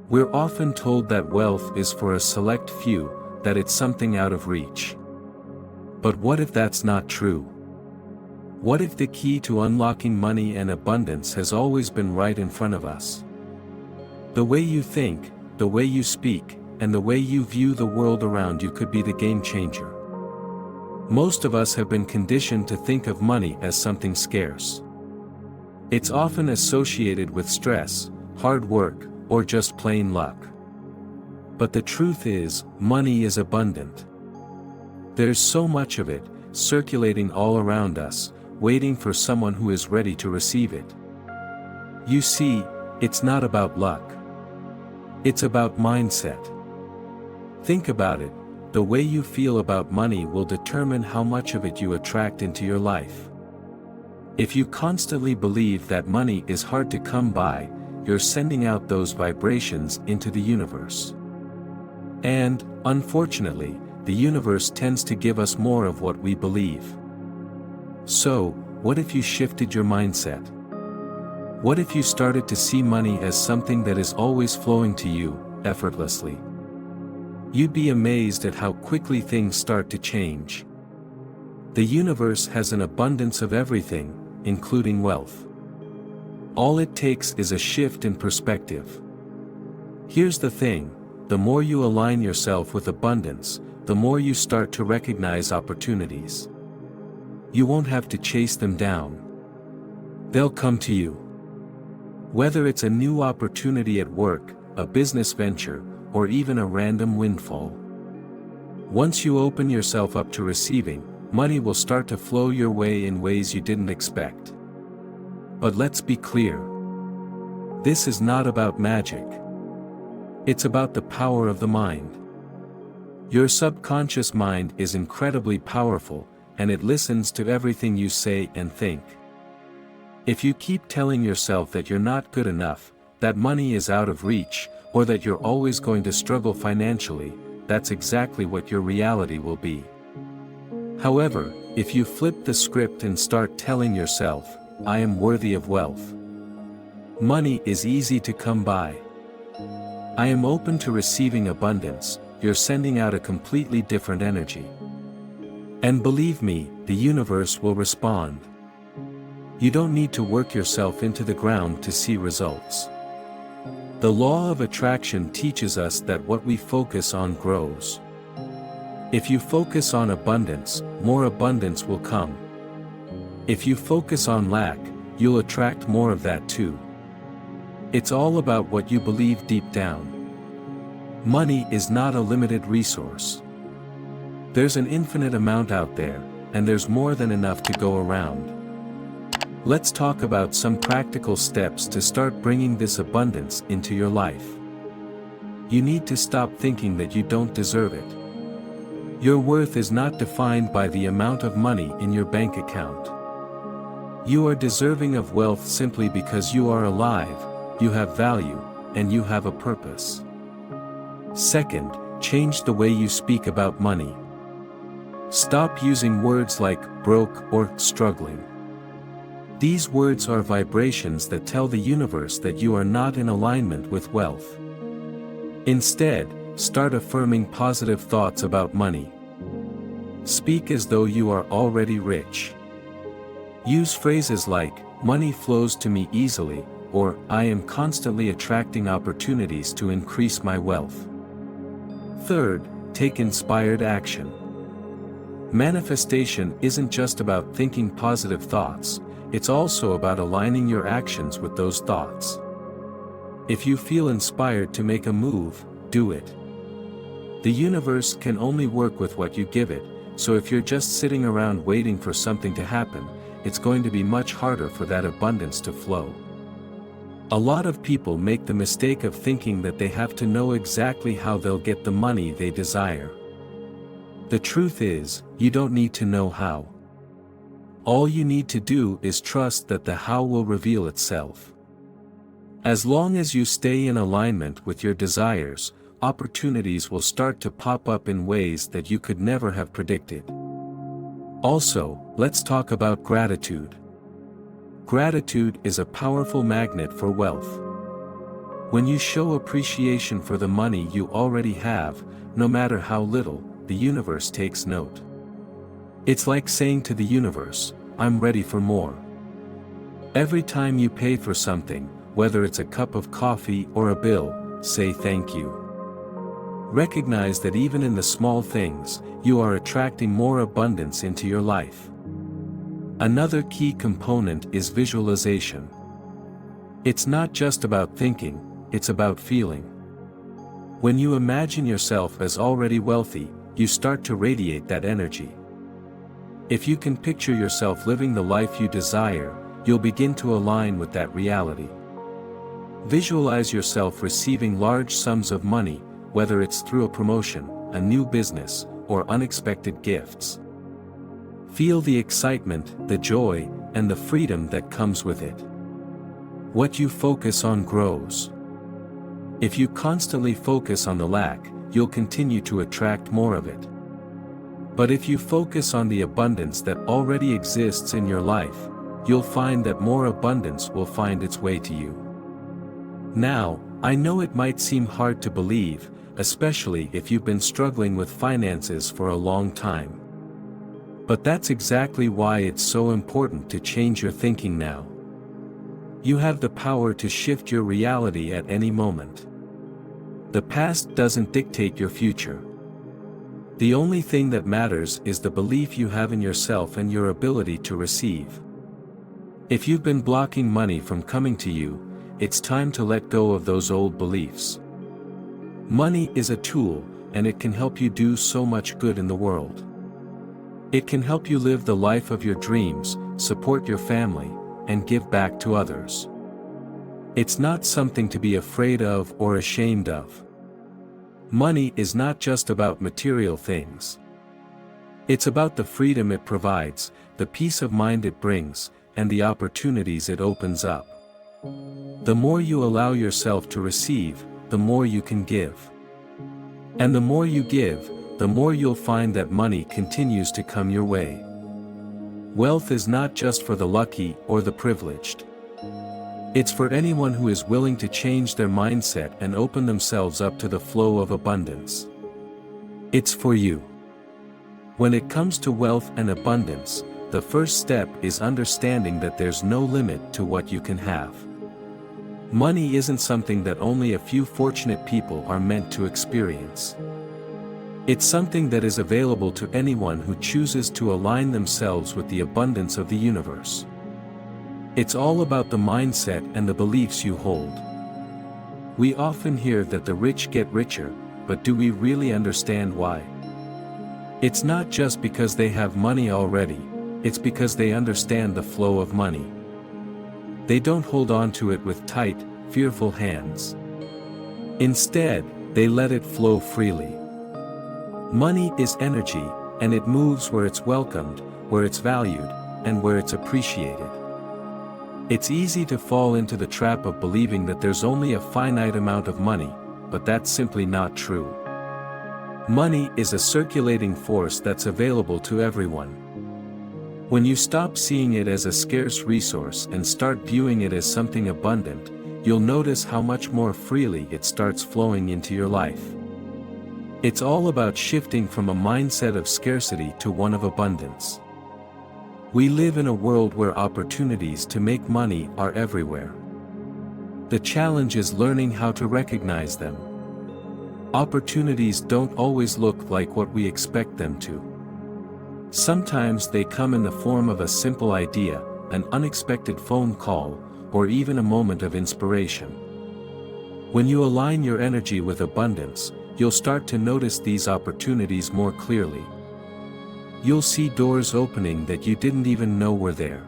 We're often told that wealth is for a select few, that it's something out of reach. But what if that's not true? What if the key to unlocking money and abundance has always been right in front of us? The way you think, the way you speak, and the way you view the world around you could be the game changer. Most of us have been conditioned to think of money as something scarce. It's often associated with stress, hard work, or just plain luck. But the truth is, money is abundant. There's so much of it, circulating all around us, waiting for someone who is ready to receive it. You see, it's not about luck. It's about mindset. Think about it, the way you feel about money will determine how much of it you attract into your life. If you constantly believe that money is hard to come by, you're sending out those vibrations into the universe. And, unfortunately, the universe tends to give us more of what we believe. So, what if you shifted your mindset? What if you started to see money as something that is always flowing to you, effortlessly? You'd be amazed at how quickly things start to change. The universe has an abundance of everything, including wealth. All it takes is a shift in perspective. Here's the thing, the more you align yourself with abundance, the more you start to recognize opportunities. You won't have to chase them down. They'll come to you. Whether it's a new opportunity at work, a business venture, or even a random windfall. Once you open yourself up to receiving, money will start to flow your way in ways you didn't expect. But let's be clear. This is not about magic. It's about the power of the mind. Your subconscious mind is incredibly powerful, and it listens to everything you say and think. If you keep telling yourself that you're not good enough, that money is out of reach, or that you're always going to struggle financially, that's exactly what your reality will be. However, if you flip the script and start telling yourself, I am worthy of wealth. Money is easy to come by. I am open to receiving abundance, you're sending out a completely different energy. And believe me, the universe will respond. You don't need to work yourself into the ground to see results. The law of attraction teaches us that what we focus on grows. If you focus on abundance, more abundance will come. If you focus on lack, you'll attract more of that too. It's all about what you believe deep down. Money is not a limited resource. There's an infinite amount out there, and there's more than enough to go around. Let's talk about some practical steps to start bringing this abundance into your life. You need to stop thinking that you don't deserve it. Your worth is not defined by the amount of money in your bank account. You are deserving of wealth simply because you are alive, you have value, and you have a purpose. Second, change the way you speak about money. Stop using words like broke or struggling. These words are vibrations that tell the universe that you are not in alignment with wealth. Instead, start affirming positive thoughts about money. Speak as though you are already rich. Use phrases like, money flows to me easily, or I am constantly attracting opportunities to increase my wealth. Third, take inspired action. Manifestation isn't just about thinking positive thoughts, it's also about aligning your actions with those thoughts. If you feel inspired to make a move, do it. The universe can only work with what you give it, so if you're just sitting around waiting for something to happen, it's going to be much harder for that abundance to flow. A lot of people make the mistake of thinking that they have to know exactly how they'll get the money they desire. The truth is, you don't need to know how. All you need to do is trust that the how will reveal itself. As long as you stay in alignment with your desires, opportunities will start to pop up in ways that you could never have predicted. Also, let's talk about gratitude. Gratitude is a powerful magnet for wealth. When you show appreciation for the money you already have, no matter how little, the universe takes note. It's like saying to the universe, "I'm ready for more." Every time you pay for something, whether it's a cup of coffee or a bill, say thank you. Recognize that even in the small things, you are attracting more abundance into your life. Another key component is visualization. It's not just about thinking, it's about feeling. When you imagine yourself as already wealthy, you start to radiate that energy. If you can picture yourself living the life you desire, you'll begin to align with that reality. Visualize yourself receiving large sums of money, whether it's through a promotion, a new business, or unexpected gifts. Feel the excitement, the joy, and the freedom that comes with it. What you focus on grows. If you constantly focus on the lack, you'll continue to attract more of it. But if you focus on the abundance that already exists in your life, you'll find that more abundance will find its way to you. Now, I know it might seem hard to believe, especially if you've been struggling with finances for a long time. But that's exactly why it's so important to change your thinking now. You have the power to shift your reality at any moment. The past doesn't dictate your future. The only thing that matters is the belief you have in yourself and your ability to receive. If you've been blocking money from coming to you, it's time to let go of those old beliefs. Money is a tool, and it can help you do so much good in the world. It can help you live the life of your dreams, support your family, and give back to others. It's not something to be afraid of or ashamed of. Money is not just about material things. It's about the freedom it provides, the peace of mind it brings, and the opportunities it opens up. The more you allow yourself to receive, the more you can give. And the more you give, the more you'll find that money continues to come your way. Wealth is not just for the lucky or the privileged. It's for anyone who is willing to change their mindset and open themselves up to the flow of abundance. It's for you. When it comes to wealth and abundance, the first step is understanding that there's no limit to what you can have. Money isn't something that only a few fortunate people are meant to experience. It's something that is available to anyone who chooses to align themselves with the abundance of the universe. It's all about the mindset and the beliefs you hold. We often hear that the rich get richer, but do we really understand why? It's not just because they have money already, it's because they understand the flow of money. They don't hold on to it with tight, fearful hands. Instead, they let it flow freely. Money is energy, and it moves where it's welcomed, where it's valued, and where it's appreciated. It's easy to fall into the trap of believing that there's only a finite amount of money, but that's simply not true. Money is a circulating force that's available to everyone. When you stop seeing it as a scarce resource and start viewing it as something abundant, you'll notice how much more freely it starts flowing into your life. It's all about shifting from a mindset of scarcity to one of abundance. We live in a world where opportunities to make money are everywhere. The challenge is learning how to recognize them. Opportunities don't always look like what we expect them to. Sometimes they come in the form of a simple idea, an unexpected phone call, or even a moment of inspiration. When you align your energy with abundance, you'll start to notice these opportunities more clearly. You'll see doors opening that you didn't even know were there.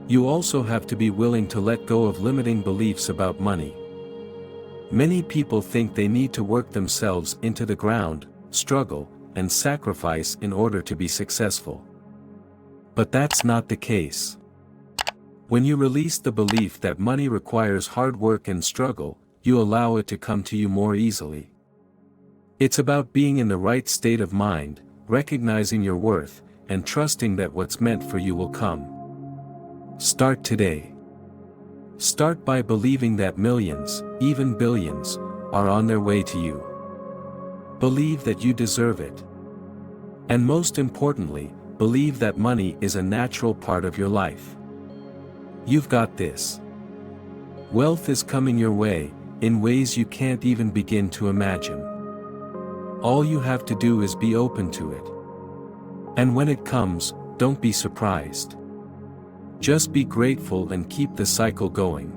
You also have to be willing to let go of limiting beliefs about money. Many people think they need to work themselves into the ground, struggle, and sacrifice in order to be successful. But that's not the case. When you release the belief that money requires hard work and struggle, you allow it to come to you more easily. It's about being in the right state of mind, recognizing your worth, and trusting that what's meant for you will come. Start today. Start by believing that millions, even billions, are on their way to you. Believe that you deserve it. And most importantly, believe that money is a natural part of your life. You've got this. Wealth is coming your way, in ways you can't even begin to imagine. All you have to do is be open to it. And when it comes, don't be surprised. Just be grateful and keep the cycle going.